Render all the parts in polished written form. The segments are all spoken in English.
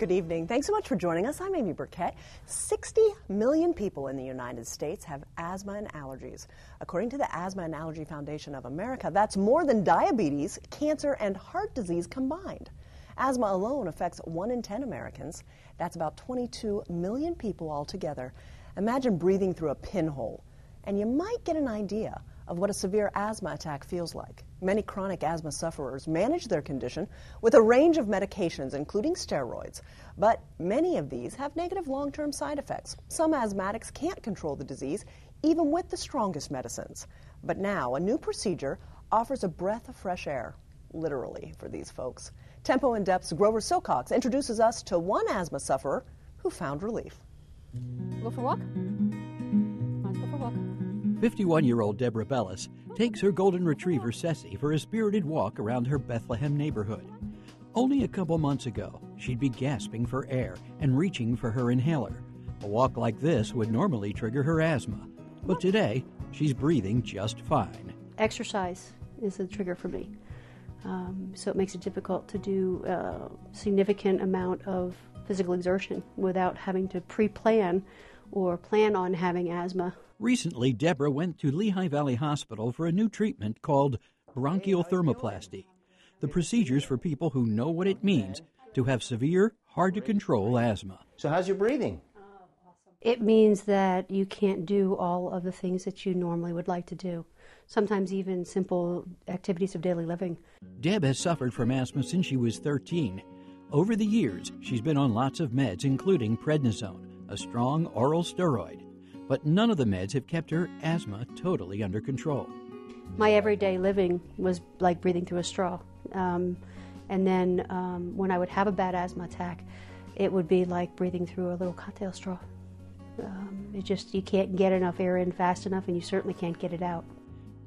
Good evening. Thanks so much for joining us. I'm Amy Burkett. 60 million people in the United States have asthma and allergies. According to the Asthma and Allergy Foundation of America, that's more than diabetes, cancer, and heart disease combined. Asthma alone affects 1 in 10 Americans. That's about 22 million people altogether. Imagine breathing through a pinhole, and you might get an idea of what a severe asthma attack feels like. Many chronic asthma sufferers manage their condition with a range of medications, including steroids. But many of these have negative long-term side effects. Some asthmatics can't control the disease, even with the strongest medicines. But now, a new procedure offers a breath of fresh air, literally, for these folks. Tempo in Depth's Grover Silcox introduces us to one asthma sufferer who found relief. Go for a walk? Let's go for a walk. 51-year-old Deborah Bellis takes her golden retriever Ceci for a spirited walk around her Bethlehem neighborhood. Only a couple months ago, she'd be gasping for air and reaching for her inhaler. A walk like this would normally trigger her asthma, but today she's breathing just fine. Exercise is a trigger for me, so it makes it difficult to do a significant amount of physical exertion without having to pre-plan or plan on having asthma. Recently, Deborah went to Lehigh Valley Hospital for a new treatment called bronchial thermoplasty. The procedure's for people who know what it means to have severe, hard-to-control asthma. So how's your breathing? It means that you can't do all of the things that you normally would like to do, sometimes even simple activities of daily living. Deb has suffered from asthma since she was 13. Over the years, she's been on lots of meds, including prednisone, a strong oral steroid. But none of the meds have kept her asthma totally under control. My everyday living was like breathing through a straw. And then when I would have a bad asthma attack, it would be like breathing through a little cocktail straw. You can't get enough air in fast enough, and you certainly can't get it out.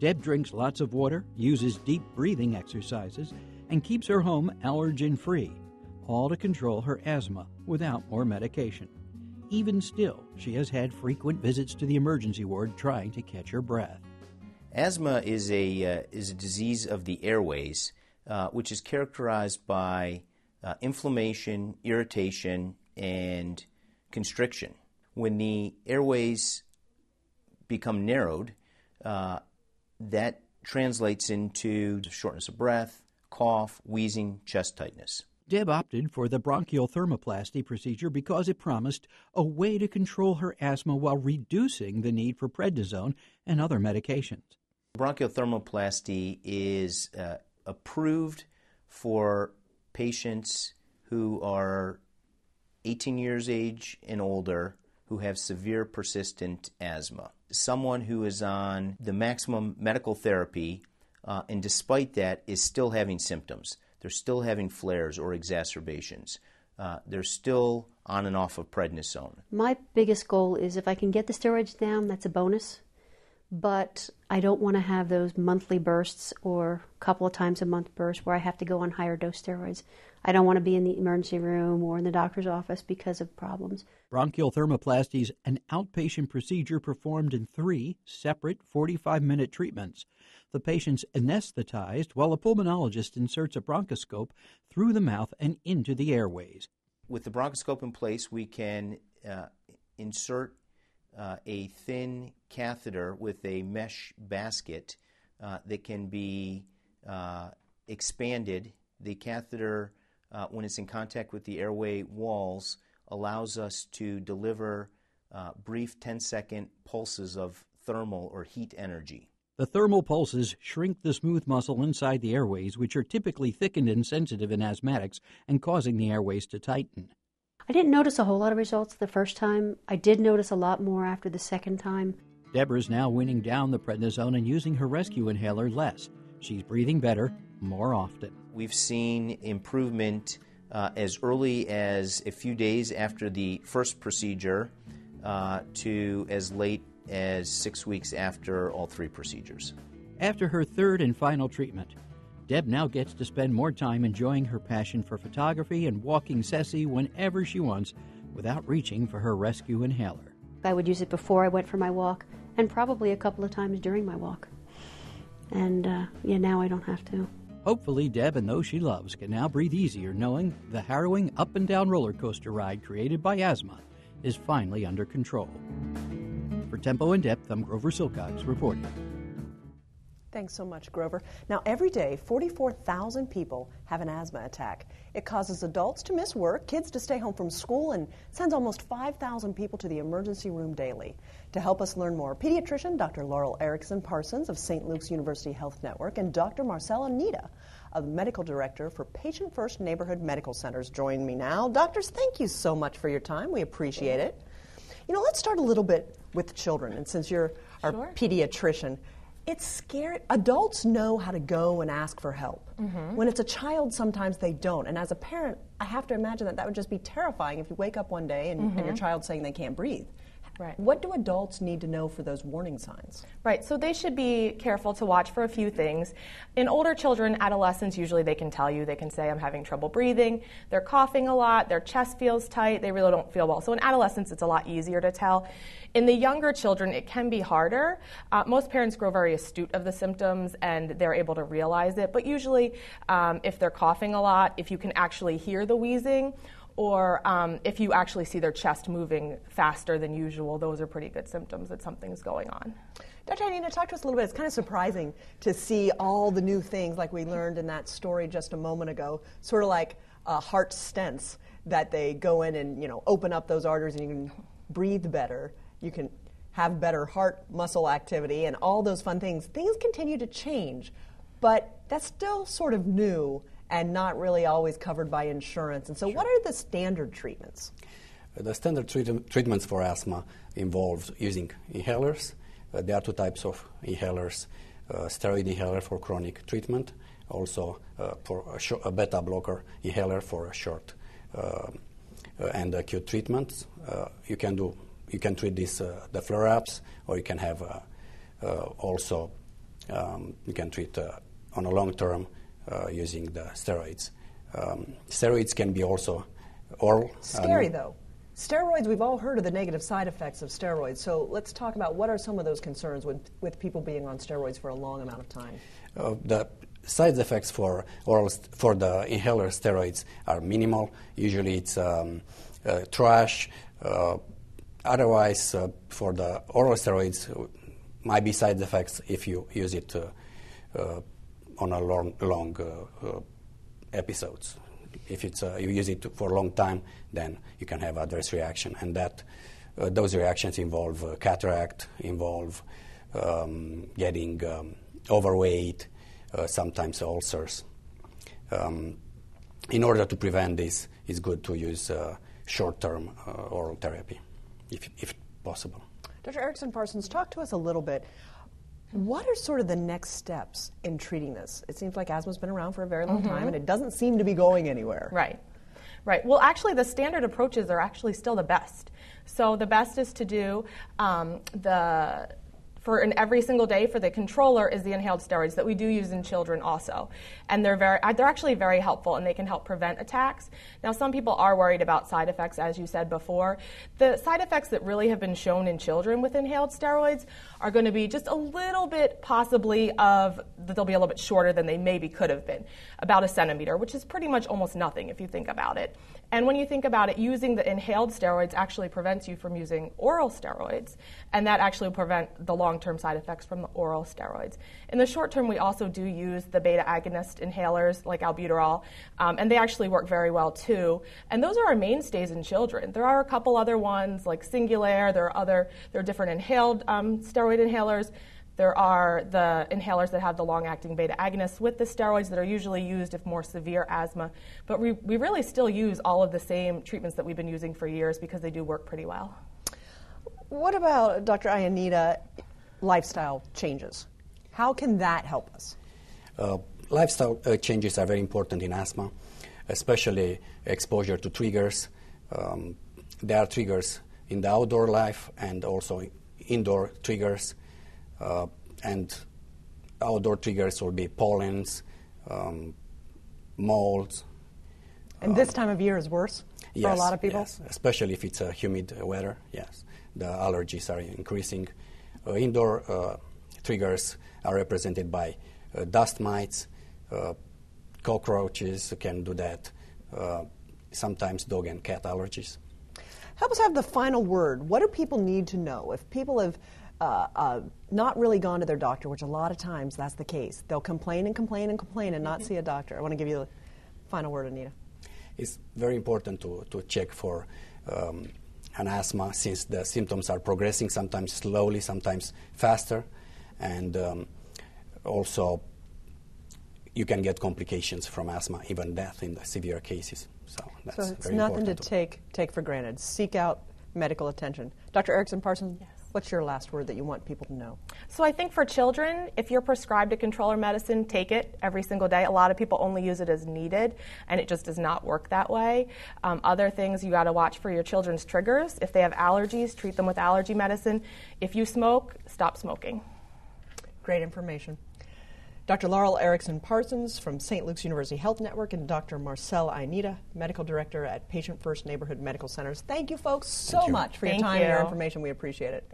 Deb drinks lots of water, uses deep breathing exercises, and keeps her home allergen-free, all to control her asthma without more medication. Even still, she has had frequent visits to the emergency ward trying to catch her breath. Asthma is a disease of the airways, which is characterized by inflammation, irritation, and constriction. When the airways become narrowed, that translates into shortness of breath, cough, wheezing, chest tightness. Deb opted for the bronchial thermoplasty procedure because it promised a way to control her asthma while reducing the need for prednisone and other medications. Bronchial thermoplasty is approved for patients who are 18 years age and older who have severe persistent asthma. Someone who is on the maximum medical therapy and despite that is still having symptoms. They're still having flares or exacerbations. They're still on and off of prednisone. My biggest goal is if I can get the steroids down, that's a bonus. But I don't want to have those monthly bursts or a couple of times a month bursts where I have to go on higher dose steroids. I don't want to be in the emergency room or in the doctor's office because of problems. Bronchial thermoplasty is an outpatient procedure performed in 3 separate 45-minute treatments. The patient's anesthetized while a pulmonologist inserts a bronchoscope through the mouth and into the airways. With the bronchoscope in place, we can insert a thin catheter with a mesh basket that can be expanded. The catheter, when it's in contact with the airway walls, allows us to deliver brief 10-second pulses of thermal or heat energy. The thermal pulses shrink the smooth muscle inside the airways, which are typically thickened and sensitive in asthmatics and causing the airways to tighten. I didn't notice a whole lot of results the first time. I did notice a lot more after the second time. Deborah's now winning down the prednisone and using her rescue inhaler less. She's breathing better more often. We've seen improvement as early as a few days after the first procedure to as late as 6 weeks after all 3 procedures. After her third and final treatment, Deb now gets to spend more time enjoying her passion for photography and walking Ceci whenever she wants without reaching for her rescue inhaler. I would use it before I went for my walk and probably a couple of times during my walk. And now I don't have to. Hopefully, Deb and those she loves can now breathe easier knowing the harrowing up and down roller coaster ride created by asthma is finally under control. For Tempo in Depth, I'm Grover Silcox reporting. Thanks so much, Grover. Now, every day, 44,000 people have an asthma attack. It causes adults to miss work, kids to stay home from school, and sends almost 5,000 people to the emergency room daily. To help us learn more, pediatrician Dr. Laurel Erickson Parsons of St. Luke's University Health Network and Dr. Marcella Nita, a medical director for Patient First Neighborhood Medical Centers, join me now. Doctors, thank you so much for your time. We appreciate it. You know, let's start a little bit with children, and since you're our pediatrician, it's scary. Adults know how to go and ask for help. Mm-hmm. When it's a child, sometimes they don't. And as a parent, I have to imagine that would just be terrifying if you wake up one day and your child's saying they can't breathe. Right. What do adults need to know for those warning signs? Right, so they should be careful to watch for a few things. In older children, adolescents, usually they can tell you, they can say, I'm having trouble breathing, they're coughing a lot, their chest feels tight, they really don't feel well. So in adolescents, it's a lot easier to tell. In the younger children, it can be harder. Most parents grow very astute of the symptoms and they're able to realize it, but usually if they're coughing a lot, if you can actually hear the wheezing, or if you actually see their chest moving faster than usual, those are pretty good symptoms that something's going on. Dr. Nita, talk to us a little bit. It's kind of surprising to see all the new things like we learned in that story just a moment ago, sort of like heart stents that they go in and, you know, open up those arteries and you can breathe better. You can have better heart muscle activity and all those fun things. Things continue to change, but that's still sort of new and not really always covered by insurance. And so what are the standard treatments? The standard treatments for asthma involve using inhalers. There are two types of inhalers, steroid inhaler for chronic treatment, also for a beta blocker inhaler for a short and acute treatments. You can treat this the flare-ups, or you can have also you can treat on a long term using the steroids. Steroids can be also oral. Scary though. Steroids, we've all heard of the negative side effects of steroids. So let's talk about what are some of those concerns with people being on steroids for a long amount of time. The side effects for the inhaler steroids are minimal. Usually it's thrush. Otherwise, for the oral steroids, might be side effects if you use it on a long episodes. If it's you use it for a long time, then you can have adverse reaction, and that those reactions involve cataract, involve getting overweight, sometimes ulcers. In order to prevent this, it's good to use short-term oral therapy, if possible. Dr. Erickson Parsons, talk to us a little bit. What are sort of the next steps in treating this? It seems like asthma's been around for a very long time, and it doesn't seem to be going anywhere. Right. Right. Well, actually, the standard approaches are actually still the best. So the best is to do in every single day for the controller is the inhaled steroids that we do use in children also. And they're actually very helpful, and they can help prevent attacks. Now, some people are worried about side effects, as you said before. The side effects that really have been shown in children with inhaled steroids are going to be just a little bit possibly that they'll be a little bit shorter than they maybe could have been, about a centimeter, which is pretty much almost nothing if you think about it. And when you think about it, using the inhaled steroids actually prevents you from using oral steroids, and that actually will prevent the long-term side effects from the oral steroids. In the short term, we also do use the beta agonist inhalers like albuterol, and they actually work very well too. And those are our mainstays in children. There are a couple other ones like Singulair. There are different inhaled steroid inhalers. There are the inhalers that have the long-acting beta agonists with the steroids that are usually used if more severe asthma. But we really still use all of the same treatments that we've been using for years because they do work pretty well. What about, Dr. Ionita, lifestyle changes? How can that help us? Lifestyle changes are very important in asthma, especially exposure to triggers. There are triggers in the outdoor life and also indoor triggers. And outdoor triggers will be pollens, molds. And this time of year is worse for a lot of people? Yes, especially if it's a humid weather, yes. The allergies are increasing. Indoor triggers are represented by dust mites, cockroaches can do that. Sometimes dog and cat allergies. Help us have the final word. What do people need to know? If people have not really gone to their doctor, which a lot of times that's the case, they'll complain and complain and complain and not see a doctor. I want to give you the final word, Anita. It's very important to check for an asthma, since the symptoms are progressing, sometimes slowly, sometimes faster, and also you can get complications from asthma, even death in the severe cases. So that's so it's very nothing to important. take for granted. Seek out medical attention. Dr. Erickson-Parsons, Yes. what's your last word that you want people to know? So I think for children, if you're prescribed a controller medicine, take it every single day. A lot of people only use it as needed, and it just does not work that way. Other things, you got to watch for your children's triggers. If they have allergies, treat them with allergy medicine. If you smoke, stop smoking. Great information. Dr. Laurel Erickson-Parsons from St. Luke's University Health Network and Dr. Marcel Ainita, Medical Director at Patient First Neighborhood Medical Centers. Thank you, folks, so much for your time and your information. We appreciate it.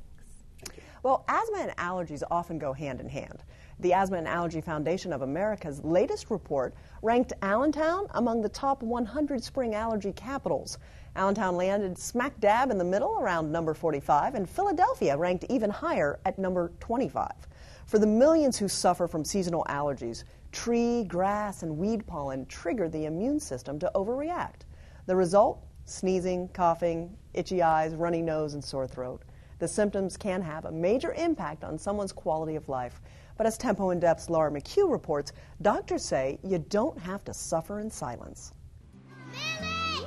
Well, asthma and allergies often go hand in hand. The Asthma and Allergy Foundation of America's latest report ranked Allentown among the top 100 spring allergy capitals. Allentown landed smack dab in the middle, around number 45, and Philadelphia ranked even higher at number 25. For the millions who suffer from seasonal allergies, tree, grass, and weed pollen trigger the immune system to overreact. The result? Sneezing, coughing, itchy eyes, runny nose, and sore throat. The symptoms can have a major impact on someone's quality of life. But as Tempo in Depth's Laura McHugh reports, doctors say you don't have to suffer in silence.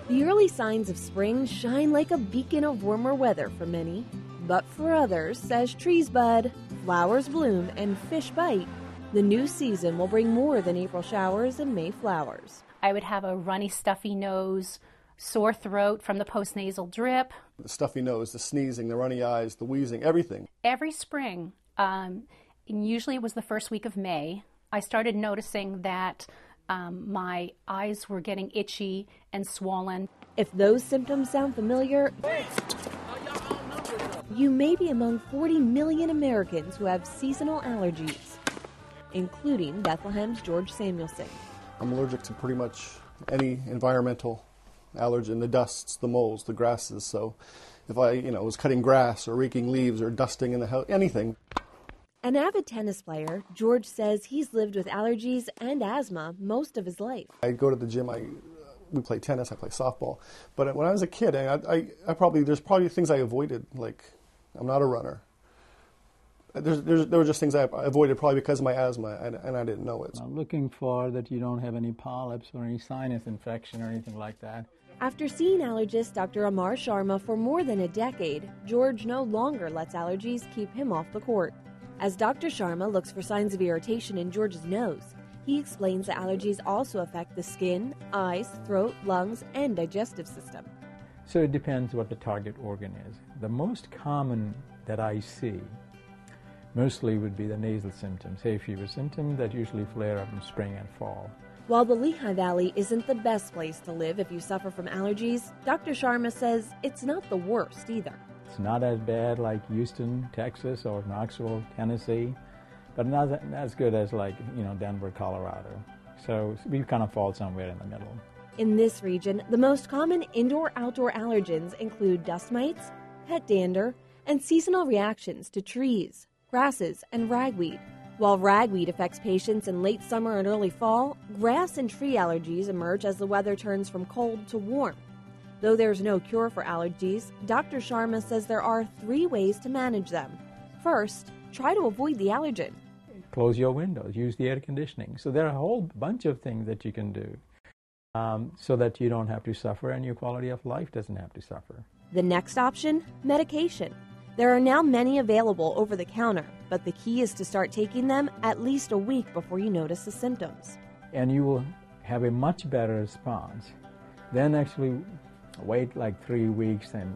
The early signs of spring shine like a beacon of warmer weather for many. But for others, as trees bud, flowers bloom, and fish bite, the new season will bring more than April showers and May flowers. I would have a runny, stuffy nose, sore throat from the postnasal drip. The stuffy nose, the sneezing, the runny eyes, the wheezing, everything. Every spring, and usually it was the first week of May, I started noticing that my eyes were getting itchy and swollen. If those symptoms sound familiar, you may be among 40 million Americans who have seasonal allergies, including Bethlehem's George Samuelson. I'm allergic to pretty much any environmental allergen, the dusts, the molds, the grasses. So if I, was cutting grass or raking leaves or dusting in the house, anything. An avid tennis player, George says he's lived with allergies and asthma most of his life. I go to the gym, we play tennis, I play softball. But when I was a kid, there's probably things I avoided, like I'm not a runner. There were just things I avoided probably because of my asthma, and I didn't know it. I'm looking for that you don't have any polyps or any sinus infection or anything like that. After seeing allergist Dr. Amar Sharma for more than a decade, George no longer lets allergies keep him off the court. As Dr. Sharma looks for signs of irritation in George's nose, he explains that allergies also affect the skin, eyes, throat, lungs, and digestive system. So it depends what the target organ is. The most common that I see mostly would be the nasal symptoms, hay fever symptoms that usually flare up in spring and fall. While the Lehigh Valley isn't the best place to live if you suffer from allergies, Dr. Sharma says it's not the worst either. It's not as bad like Houston, Texas, or Knoxville, Tennessee, but not as good as Denver, Colorado. So we kind of fall somewhere in the middle. In this region, the most common indoor-outdoor allergens include dust mites, pet dander, and seasonal reactions to trees, grasses, and ragweed. While ragweed affects patients in late summer and early fall, grass and tree allergies emerge as the weather turns from cold to warm. Though there's no cure for allergies, Dr. Sharma says there are 3 ways to manage them. First, try to avoid the allergen. Close your windows, use the air conditioning. So there are a whole bunch of things that you can do so that you don't have to suffer and your quality of life doesn't have to suffer. The next option, medication. There are now many available over the counter, but the key is to start taking them at least a week before you notice the symptoms. And you will have a much better response. Then actually wait like 3 weeks and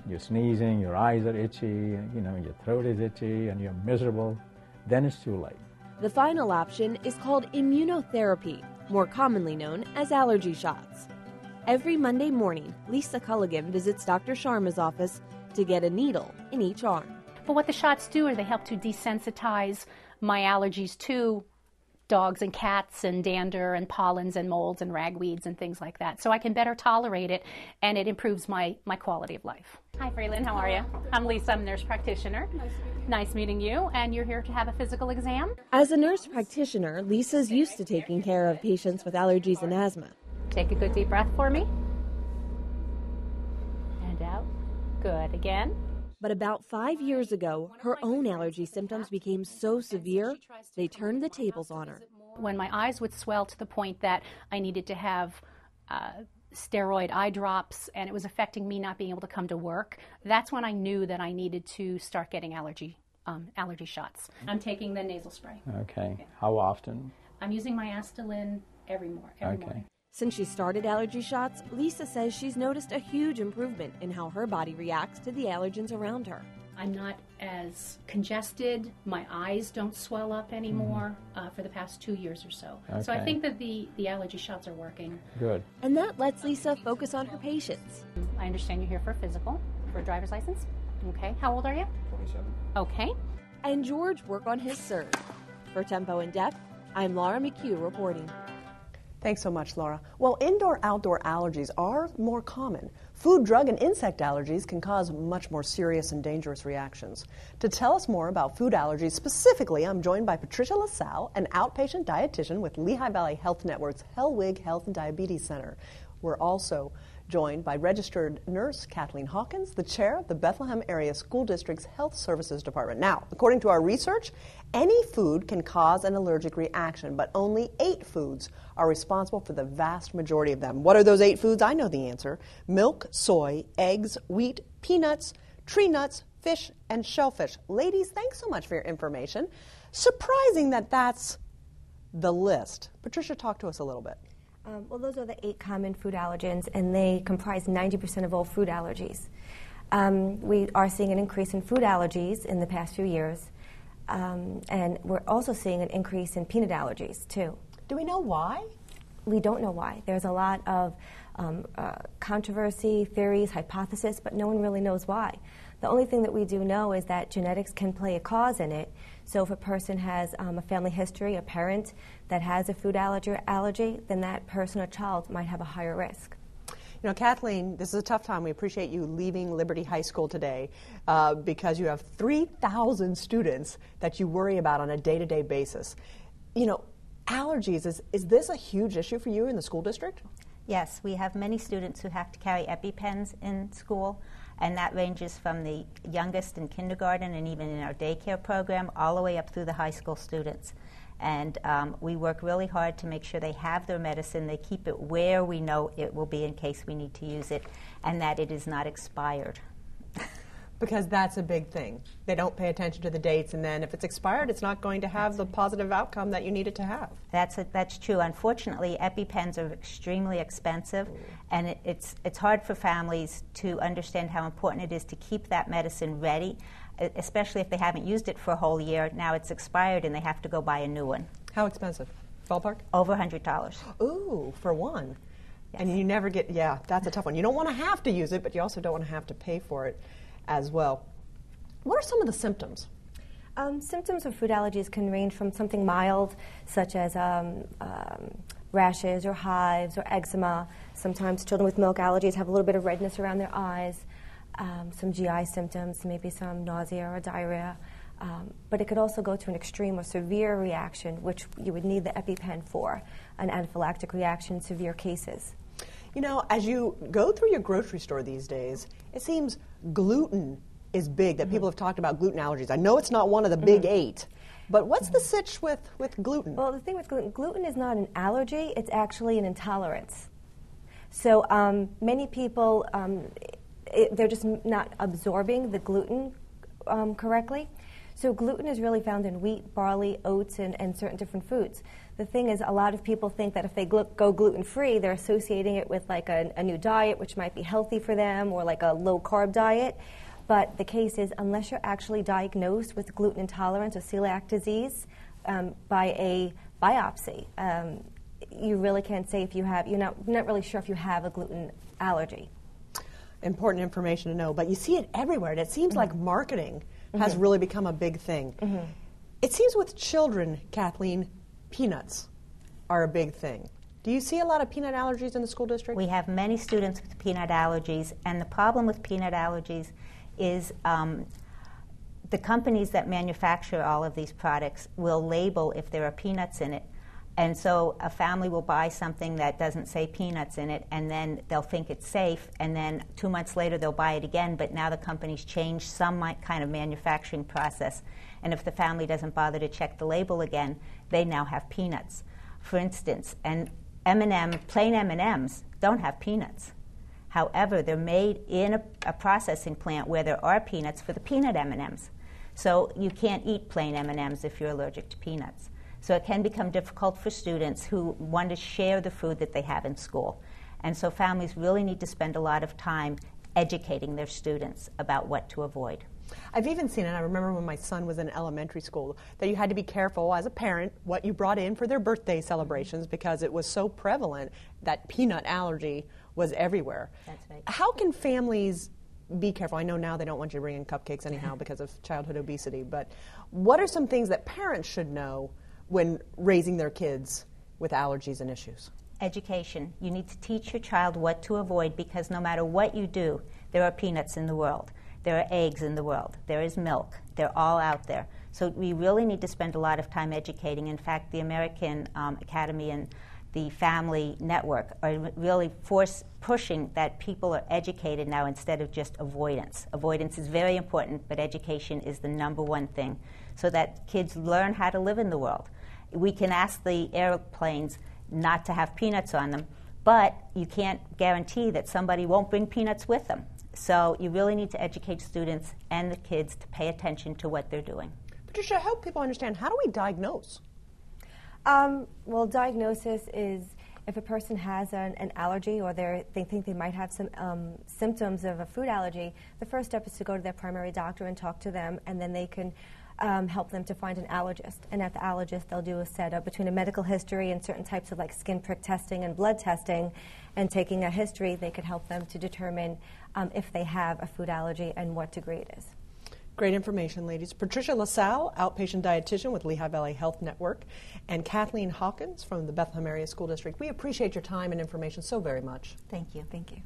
you're sneezing, your eyes are itchy, your throat is itchy and you're miserable. Then it's too late. The final option is called immunotherapy, more commonly known as allergy shots. Every Monday morning, Lisa Culligan visits Dr. Sharma's office to get a needle in each arm. But what the shots do is they help to desensitize my allergies to dogs and cats and dander and pollens and molds and ragweeds and things like that. So I can better tolerate it, and it improves my quality of life. Hi, Freeland. How are you? I'm Lisa. I'm a nurse practitioner. Nice meeting you. And you're here to have a physical exam? As a nurse practitioner, Lisa's used to taking care of patients with allergies and asthma. Take a good deep breath for me. And out. Good. Again. But about 5 years ago, her own allergy symptoms became so severe, they turned the tables on her. When my eyes would swell to the point that I needed to have steroid eye drops, and it was affecting me not being able to come to work, that's when I knew that I needed to start getting allergy shots. I'm taking the nasal spray. Okay. How often? I'm using my Astelin every morning. Since she started allergy shots, Lisa says she's noticed a huge improvement in how her body reacts to the allergens around her. I'm not as congested. My eyes don't swell up anymore for the past 2 years or so. Okay. So I think that the allergy shots are working. Good. And that lets Lisa focus on her patients. I understand you're here for a physical, for a driver's license. Okay. How old are you? 27. Okay. And George work on his surge. For Tempo in Depth, I'm Laura McHugh reporting. Thanks so much, Laura. Well, indoor-outdoor allergies are more common. Food, drug, and insect allergies can cause much more serious and dangerous reactions. To tell us more about food allergies specifically, I'm joined by Patricia LaSalle, an outpatient dietitian with Lehigh Valley Health Network's Hellwig Health and Diabetes Center. We're also joined by registered nurse Kathleen Hawkins, the chair of the Bethlehem Area School District's Health Services Department. Now, according to our research, any food can cause an allergic reaction, but only 8 foods are responsible for the vast majority of them. What are those 8 foods? I know the answer. Milk, soy, eggs, wheat, peanuts, tree nuts, fish, and shellfish. Ladies, thanks so much for your information. Surprising that that's the list. Patricia, talk to us a little bit. Well, those are the 8 common food allergens, and they comprise 90% of all food allergies. We are seeing an increase in food allergies in the past few years, and we're also seeing an increase in peanut allergies, too. Do we know why? We don't know why. There's a lot of controversy, theories, hypothesis, but no one really knows why. The only thing that we do know is that genetics can play a cause in it. So if a person has a family history, a parent that has a food allergy, then that person or child might have a higher risk. You know, Kathleen, this is a tough time. We appreciate you leaving Liberty High School today because you have 3,000 students that you worry about on a day-to-day basis. You know, allergies, is this a huge issue for you in the school district? Yes, we have many students who have to carry EpiPens in school, and that ranges from the youngest in kindergarten and even in our daycare program all the way up through the high school students. And we work really hard to make sure they have their medicine, they keep it where we know it will be in case we need to use it, and that it is not expired. Because that's a big thing. They don't pay attention to the dates, and then if it's expired, it's not going to have the positive outcome that you need it to have. That's true. Unfortunately, EpiPens are extremely expensive, and it's hard for families to understand how important it is to keep that medicine ready, especially if they haven't used it for a whole year. Now it's expired, and they have to go buy a new one. How expensive? Ballpark? Over $100. Ooh, for one. Yes. And you never get, yeah, that's a tough one. You don't want to have to use it, but you also don't want to have to pay for it as well. What are some of the symptoms? Symptoms of food allergies can range from something mild, such as rashes or hives or eczema. Sometimes children with milk allergies have a little bit of redness around their eyes, some GI symptoms, maybe some nausea or diarrhea. But it could also go to an extreme or severe reaction, which you would need the EpiPen for, an anaphylactic reaction, severe cases. You know, as you go through your grocery store these days, it seems gluten is big, that people have talked about gluten allergies. I know it's not one of the big 8, but what's the sitch with gluten? Well, the thing with gluten is not an allergy, it's actually an intolerance. So many people, they're just not absorbing the gluten correctly. So gluten is really found in wheat, barley, oats, and certain different foods. The thing is, a lot of people think that if they go gluten-free, they're associating it with like a new diet, which might be healthy for them, or like a low-carb diet. But the case is, unless you're actually diagnosed with gluten intolerance or celiac disease by a biopsy, you really can't say if you have, you're not really sure if you have a gluten allergy. Important information to know, but you see it everywhere, and it seems like marketing has really become a big thing. It seems with children, Kathleen, peanuts are a big thing. Do you see a lot of peanut allergies in the school district? We have many students with peanut allergies, and the problem with peanut allergies is the companies that manufacture all of these products will label if there are peanuts in it. And so a family will buy something that doesn't say peanuts in it, and then they'll think it's safe, and then 2 months later they'll buy it again, but now the company's changed some kind of manufacturing process. And if the family doesn't bother to check the label again, they now have peanuts, for instance. And plain M&Ms don't have peanuts. However, they're made in a processing plant where there are peanuts for the peanut M&Ms. So you can't eat plain M&Ms if you're allergic to peanuts. So it can become difficult for students who want to share the food that they have in school. And so families really need to spend a lot of time educating their students about what to avoid. I've even seen it, I remember when my son was in elementary school, that you had to be careful as a parent what you brought in for their birthday celebrations because it was so prevalent that peanut allergy was everywhere. That's right. How can families be careful? I know now they don't want you to bring in cupcakes anyhow because of childhood obesity, but what are some things that parents should know when raising their kids with allergies and issues? Education. You need to teach your child what to avoid because no matter what you do, there are peanuts in the world. There are eggs in the world. There is milk. They're all out there. So we really need to spend a lot of time educating. In fact, the American Academy and the Family Network are really pushing that people are educated now instead of just avoidance. Avoidance is very important, but education is the #1 thing so that kids learn how to live in the world. We can ask the airplanes not to have peanuts on them, but you can't guarantee that somebody won't bring peanuts with them. So you really need to educate students and the kids to pay attention to what they're doing. Patricia, help people understand, how do we diagnose? Well, diagnosis is if a person has an allergy or they think they might have some symptoms of a food allergy, the first step is to go to their primary doctor and talk to them, and then they can help them to find an allergist. And at the allergist, they'll do a setup between a medical history and certain types of like skin prick testing and blood testing. And taking a history, they could help them to determine if they have a food allergy and what degree it is. Great information, ladies. Patricia LaSalle, outpatient dietitian with Lehigh Valley Health Network, and Kathleen Hawkins from the Bethlehem Area School District. We appreciate your time and information so very much. Thank you. Thank you.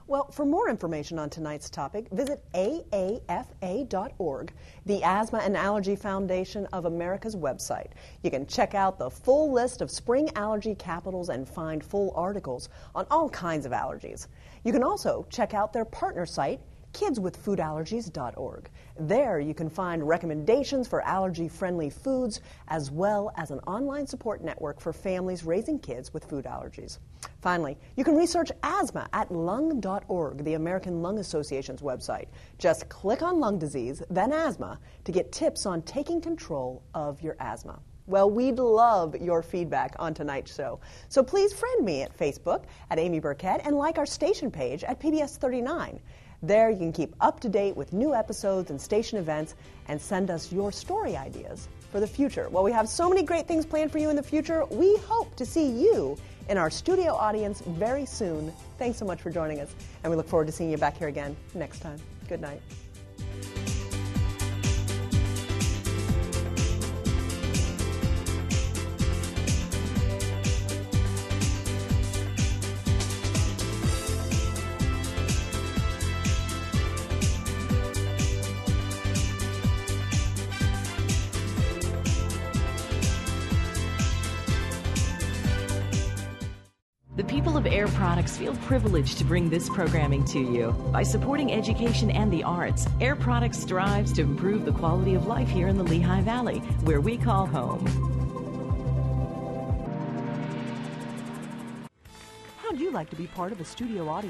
Well, for more information on tonight's topic, visit AAFA.org, the Asthma and Allergy Foundation of America's website. You can check out the full list of spring allergy capitals and find full articles on all kinds of allergies. You can also check out their partner site, kidswithfoodallergies.org. There you can find recommendations for allergy-friendly foods as well as an online support network for families raising kids with food allergies. Finally, you can research asthma at lung.org, the American Lung Association's website. Just click on lung disease, then asthma, to get tips on taking control of your asthma. Well, we'd love your feedback on tonight's show. So please friend me at Facebook at Amy Burkett and like our station page at PBS 39. There you can keep up to date with new episodes and station events and send us your story ideas for the future. Well, we have so many great things planned for you in the future. We hope to see you in our studio audience very soon. Thanks so much for joining us, and we look forward to seeing you back here again next time. Good night. The people of Air Products feel privileged to bring this programming to you. By supporting education and the arts, Air Products strives to improve the quality of life here in the Lehigh Valley, where we call home. How'd you like to be part of a studio audience?